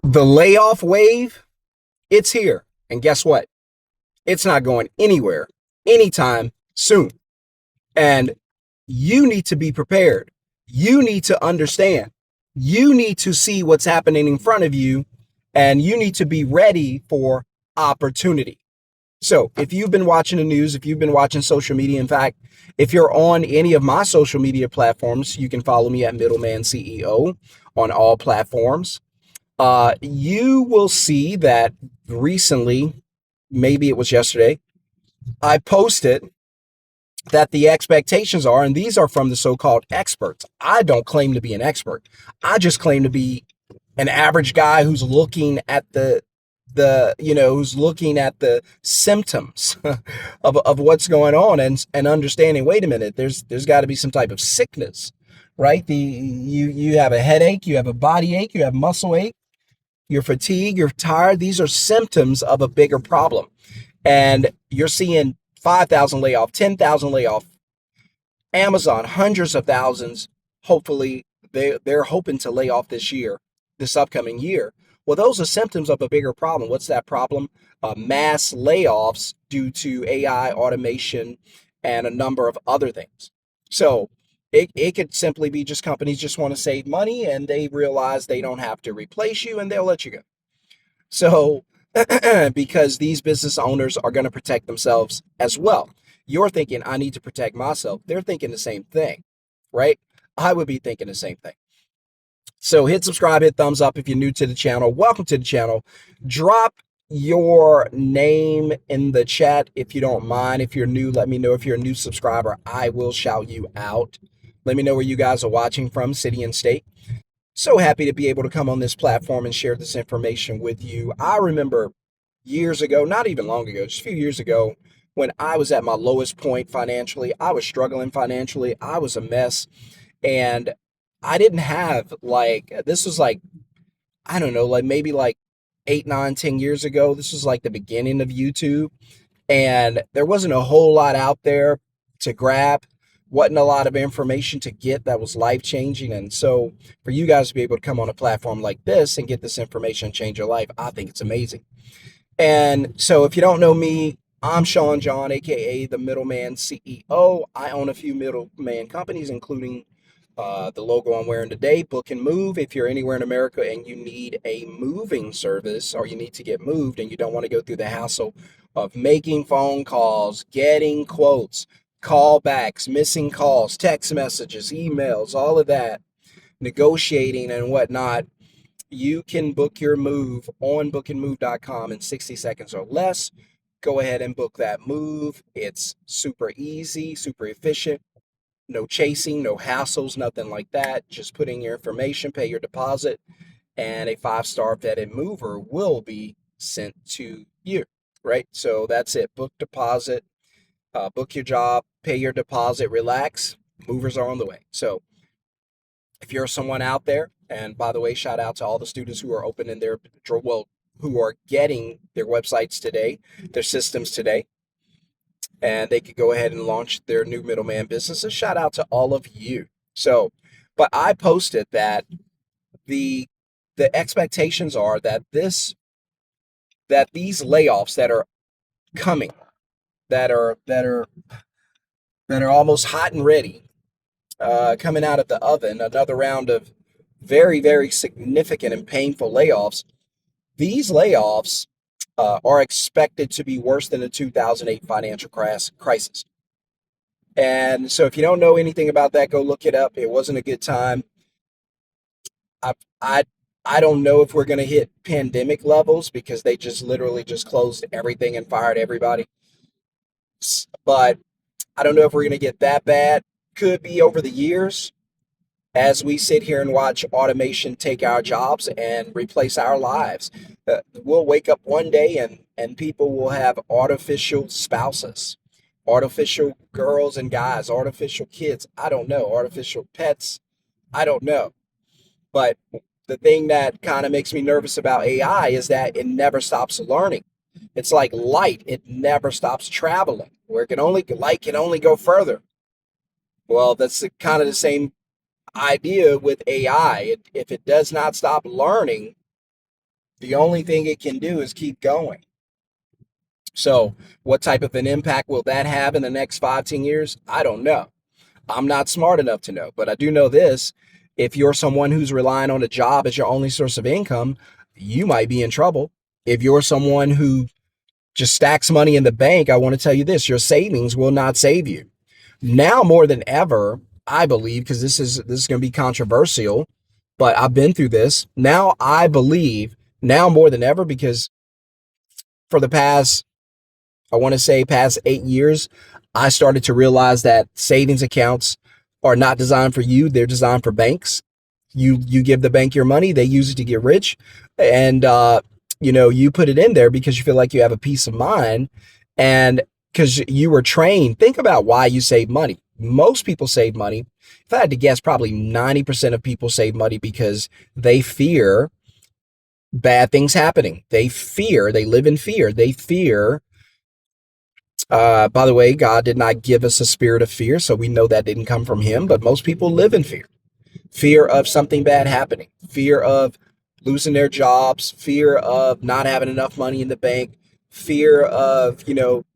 The layoff wave, it's here. And guess what? It's not going anywhere anytime soon. And you need to be prepared. You need to understand. You need to see what's happening in front of you, and you need to be ready for opportunity. So, if you've been watching the news, if you've been watching social media, in fact, if you're on any of my social media platforms, you can follow me at Middleman CEO on all platforms. You will see that recently, maybe it was yesterday, I posted that the expectations are, and these are from the so-called experts. I don't claim to be an expert. I just claim to be an average guy who's looking at who's looking at the symptoms of what's going on and understanding, wait a minute, there's got to be some type of sickness, right? You have a headache, you have a body ache, you have muscle ache, you're fatigued, you're tired. These are symptoms of a bigger problem. And you're seeing 5,000 layoff, 10,000 layoff, Amazon, hundreds of thousands. Hopefully, they're hoping to lay off this year, this upcoming year. Well, those are symptoms of a bigger problem. What's that problem? Mass layoffs due to AI, automation, and a number of other things. So it could simply be just companies just want to save money and they realize they don't have to replace you and they'll let you go. So, because these business owners are going to protect themselves as well. You're thinking, I need to protect myself. They're thinking the same thing, right? I would be thinking the same thing. So, hit subscribe, hit thumbs up if you're new to the channel. Welcome to the channel. Drop your name in the chat if you don't mind. If you're new, let me know. If you're a new subscriber, I will shout you out. Let me know where you guys are watching from, city and state. So happy to be able to come on this platform and share this information with you. I remember years ago, not even long ago, just a few years ago, when I was at my lowest point financially. I was struggling financially. I was a mess. And I didn't have this was like, I don't know, like maybe like 8, 9, 10 years ago. This was like the beginning of YouTube. And there wasn't a whole lot out there to grab, wasn't a lot of information to get that was life changing. And so for you guys to be able to come on a platform like this and get this information and change your life, I think it's amazing. And so if you don't know me, I'm Shon-Jhon, aka the Middleman CEO. I own a few middleman companies, including the logo I'm wearing today, Book and Move. If you're anywhere in America and you need a moving service or you need to get moved and you don't want to go through the hassle of making phone calls, getting quotes, callbacks, missing calls, text messages, emails, all of that, negotiating and whatnot, you can book your move on bookandmove.com in 60 seconds or less. Go ahead and book that move. It's super easy, super efficient. No chasing, no hassles, nothing like that. Just put in your information, pay your deposit, and a 5-star vetted mover will be sent to you, right? So that's it. Book deposit, book your job, pay your deposit, relax. Movers are on the way. So if you're someone out there, and by the way, shout out to all the students who are opening who are getting their websites today, their systems today, and they could go ahead and launch their new middleman businesses. Shout out to all of you. So, but I posted that the expectations are that these layoffs that are coming, that are almost hot and ready, coming out of the oven, another round of very, very significant and painful layoffs. These layoffs are expected to be worse than the 2008 financial crisis. And so if you don't know anything about that, go look it up. It wasn't a good time. I I I don't know if we're going to hit pandemic levels because they just literally just closed everything and fired everybody. But I don't know if we're going to get that bad. Could be over the years as we sit here and watch automation take our jobs and replace our lives. We'll wake up one day and people will have artificial spouses, artificial girls and guys, artificial kids. I don't know. Artificial pets. I don't know. But the thing that kind of makes me nervous about AI is that it never stops learning. It's like light. It never stops traveling. Where light can only go further. Well, that's kind of the same idea with AI. If it does not stop learning, The only thing it can do is keep going. So, what type of an impact will that have in the next 5, 10 years? I don't know. I'm not smart enough to know, but I do know this. If you're someone who's relying on a job as your only source of income, you might be in trouble. If you're someone who just stacks money in the bank, I want to tell you this, your savings will not save you. Now more than ever, I believe, because this is going to be controversial, but I've been through this. Now I believe now more than ever, because for the past, I want to say past 8 years, I started to realize that savings accounts are not designed for you. They're designed for banks. You give the bank your money, they use it to get rich. And you put it in there because you feel like you have a peace of mind, and because you were trained. Think about why you save money. Most people save money. If I had to guess, probably 90% of people save money because they fear bad things happening. They live in fear. They fear, by the way, God did not give us a spirit of fear, so we know that didn't come from him, but most people live in fear. Fear of something bad happening, fear of losing their jobs, fear of not having enough money in the bank, fear of,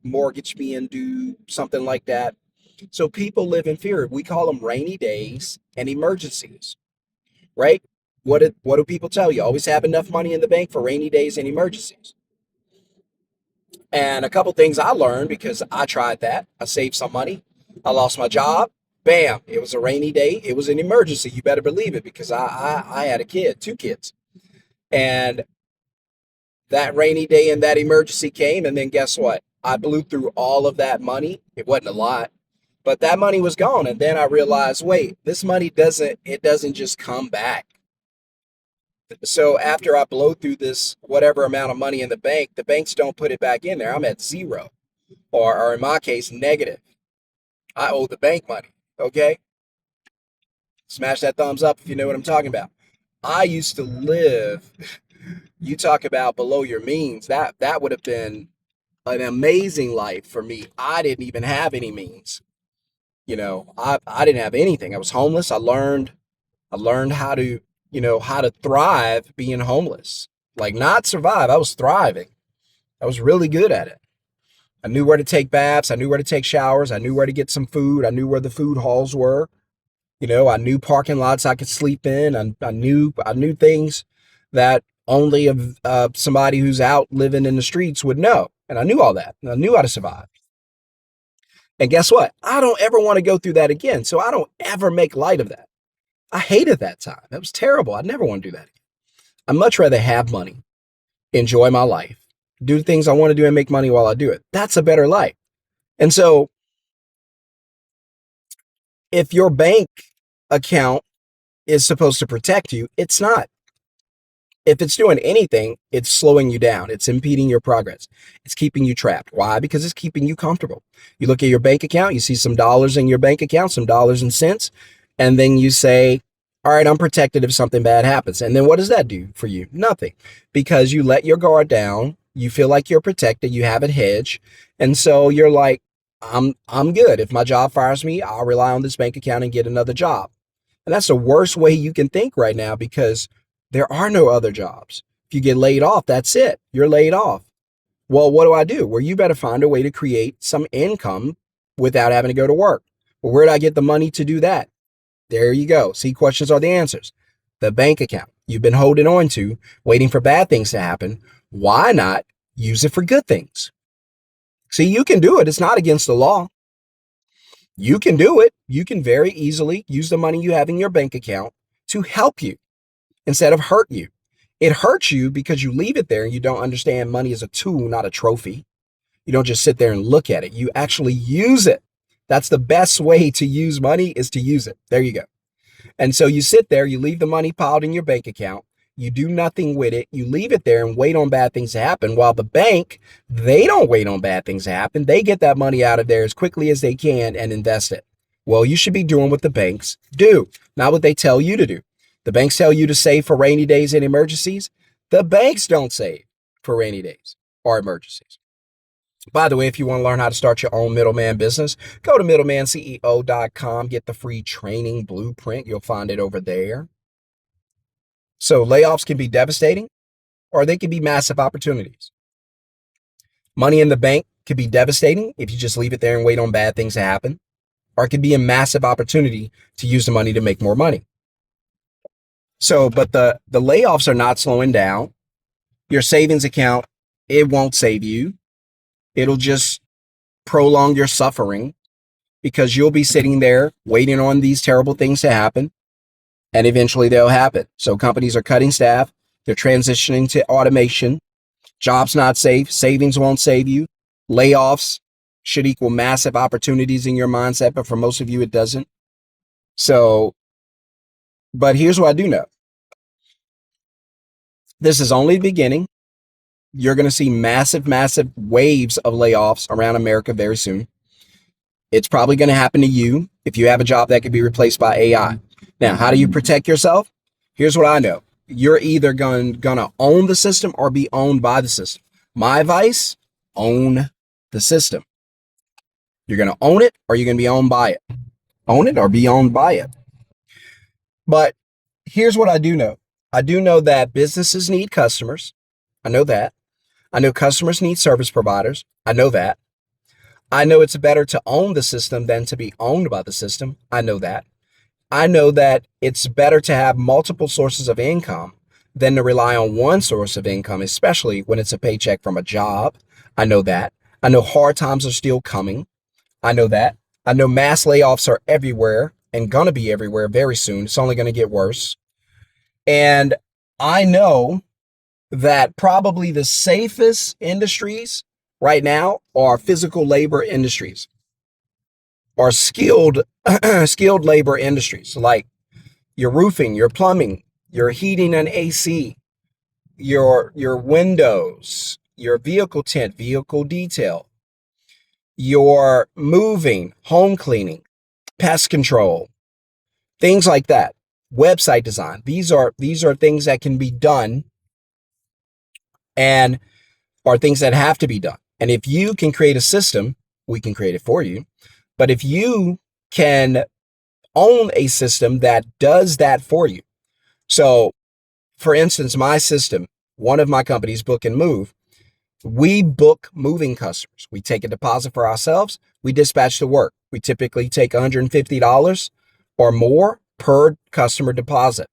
mortgage being due, something like that. So people live in fear. We call them rainy days and emergencies, right? What do people tell you? Always have enough money in the bank for rainy days and emergencies. And a couple things I learned because I tried that. I saved some money. I lost my job. Bam. It was a rainy day. It was an emergency. You better believe it, because I had a kid, 2 kids. And that rainy day and that emergency came. And then guess what? I blew through all of that money. It wasn't a lot, but that money was gone. And then I realized, wait, this money doesn't just come back. So after I blow through this whatever amount of money in the banks don't put it back in there. I'm at zero, or in my case, negative. I owe the bank money. Okay. Smash that thumbs up if you know what I'm talking about. I used to live, you talk about below your means. That would have been an amazing life for me. I didn't even have any means. I didn't have anything. I was homeless. I learned how to thrive being homeless. Like, not survive. I was thriving. I was really good at it. I knew where to take baths. I knew where to take showers. I knew where to get some food. I knew where the food halls were. I knew parking lots I could sleep in. I knew things that only somebody who's out living in the streets would know. And I knew all that. And I knew how to survive. And guess what? I don't ever want to go through that again. So I don't ever make light of that. I hated that time. That was terrible. I never want to do that again. I'd much rather have money, enjoy my life, do things I want to do, and make money while I do it. That's a better life. And so if your bank account is supposed to protect you, it's not. If it's doing anything, it's slowing you down. It's impeding your progress. It's keeping you trapped. Why? Because it's keeping you comfortable. You look at your bank account, you see some dollars in your bank account, some dollars and cents, and then you say, all right, I'm protected if something bad happens. And then what does that do for you? Nothing. Because you let your guard down, you feel like you're protected, you have it hedged. And so you're like, I'm good. If my job fires me, I'll rely on this bank account and get another job. And that's the worst way you can think right now, because there are no other jobs. If you get laid off, that's it. You're laid off. Well, what do I do? Well, you better find a way to create some income without having to go to work. Well, where do I get the money to do that? There you go. See, questions are the answers. The bank account you've been holding on to, waiting for bad things to happen. Why not use it for good things? See, you can do it. It's not against the law. You can do it. You can very easily use the money you have in your bank account to help you instead of hurt you. It hurts you because you leave it there and you don't understand money is a tool, not a trophy. You don't just sit there and look at it. You actually use it. That's the best way to use money, is to use it. There you go. And so you sit there, you leave the money piled in your bank account. You do nothing with it. You leave it there and wait on bad things to happen. While the bank, they don't wait on bad things to happen. They get that money out of there as quickly as they can and invest it. Well, you should be doing what the banks do, not what they tell you to do. The banks tell you to save for rainy days and emergencies. The banks don't save for rainy days or emergencies. By the way, if you want to learn how to start your own middleman business, go to middlemanceo.com, get the free training blueprint. You'll find it over there. So layoffs can be devastating. or they could be massive opportunities. Money in the bank could be devastating if you just leave it there and wait on bad things to happen, or it could be a massive opportunity to use the money to make more money. So, but the layoffs are not slowing down. Your savings account, it won't save you. It'll just prolong your suffering because you'll be sitting there waiting on these terrible things to happen, and eventually they'll happen. So companies are cutting staff. They're transitioning to automation. Jobs not safe. Savings won't save you. Layoffs should equal massive opportunities in your mindset, but for most of you, it doesn't. So, but here's what I do know. This is only the beginning. You're going to see massive, massive waves of layoffs around America very soon. It's probably going to happen to you if you have a job that could be replaced by AI. Now, how do you protect yourself? Here's what I know. You're either going to own the system or be owned by the system. My advice, own the system. You're going to own it or you're going to be owned by it. Own it or be owned by it. But here's what I do know. I do know that businesses need customers. I know that. I know customers need service providers. I know that. I know it's better to own the system than to be owned by the system. I know that. I know that it's better to have multiple sources of income than to rely on one source of income, especially when it's a paycheck from a job. I know that. I know hard times are still coming. I know that. I know mass layoffs are everywhere and gonna be everywhere very soon. It's only gonna get worse. And I know that probably the safest industries right now are physical labor industries or skilled labor industries like your roofing, your plumbing, your heating and AC, your windows, your vehicle tint, vehicle detail, your moving, home cleaning, pest control, things like that. Website design. These are things that can be done and are things that have to be done. And if you can create a system, we can create it for you. But if you can own a system that does that for you. So for instance, my system, one of my companies, Book and Move, we book moving customers. We take a deposit for ourselves. We dispatch the work. We typically take $150 or more per customer deposit.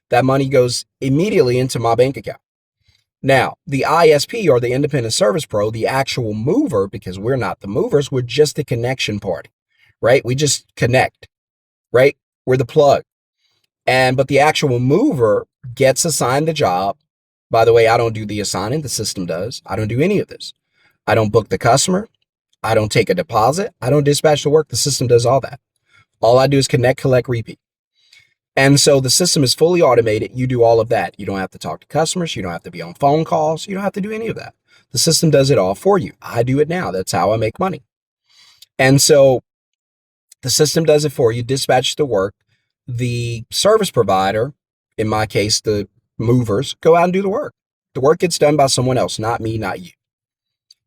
That money goes immediately into my bank account. Now, the ISP or the independent service pro, the actual mover, because we're not the movers, we're just the connection party, right? We just connect, right? We're the plug. But the actual mover gets assigned the job. By the way, I don't do the assigning, the system does. I don't do any of this. I don't book the customer. I don't take a deposit. I don't dispatch the work. The system does all that. All I do is connect, collect, repeat. And so the system is fully automated. You do all of that. You don't have to talk to customers. You don't have to be on phone calls. You don't have to do any of that. The system does it all for you. I do it now. That's how I make money. And so the system does it for you, dispatch the work. The service provider, in my case, the movers, go out and do the work. The work gets done by someone else, not me, not you.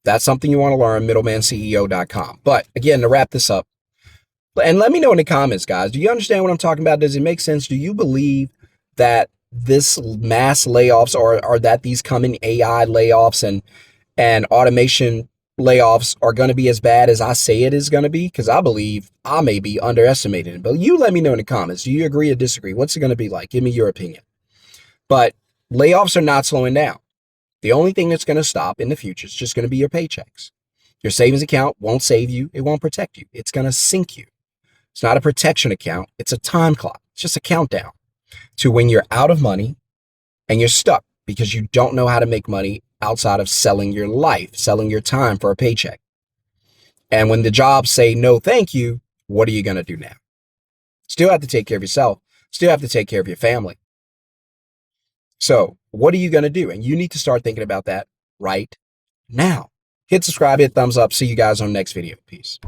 That's something you want to learn, middlemanceo.com. But again, to wrap this up, and let me know in the comments, guys, do you understand what I'm talking about? Does it make sense? Do you believe that this mass layoffs or that these coming AI layoffs and automation layoffs are going to be as bad as I say it is going to be? Because I believe I may be underestimating it. But you let me know in the comments. Do you agree or disagree? What's it going to be like? Give me your opinion. But layoffs are not slowing down. The only thing that's going to stop in the future is just going to be your paychecks. Your savings account won't save you. It won't protect you. It's going to sink you. It's not a protection account. It's a time clock. It's just a countdown to when you're out of money and you're stuck because you don't know how to make money outside of selling your life, selling your time for a paycheck. And when the jobs say no, thank you, what are you going to do now? Still have to take care of yourself. Still have to take care of your family. So what are you going to do? And you need to start thinking about that right now. Hit subscribe, hit thumbs up. See you guys on the next video. Peace.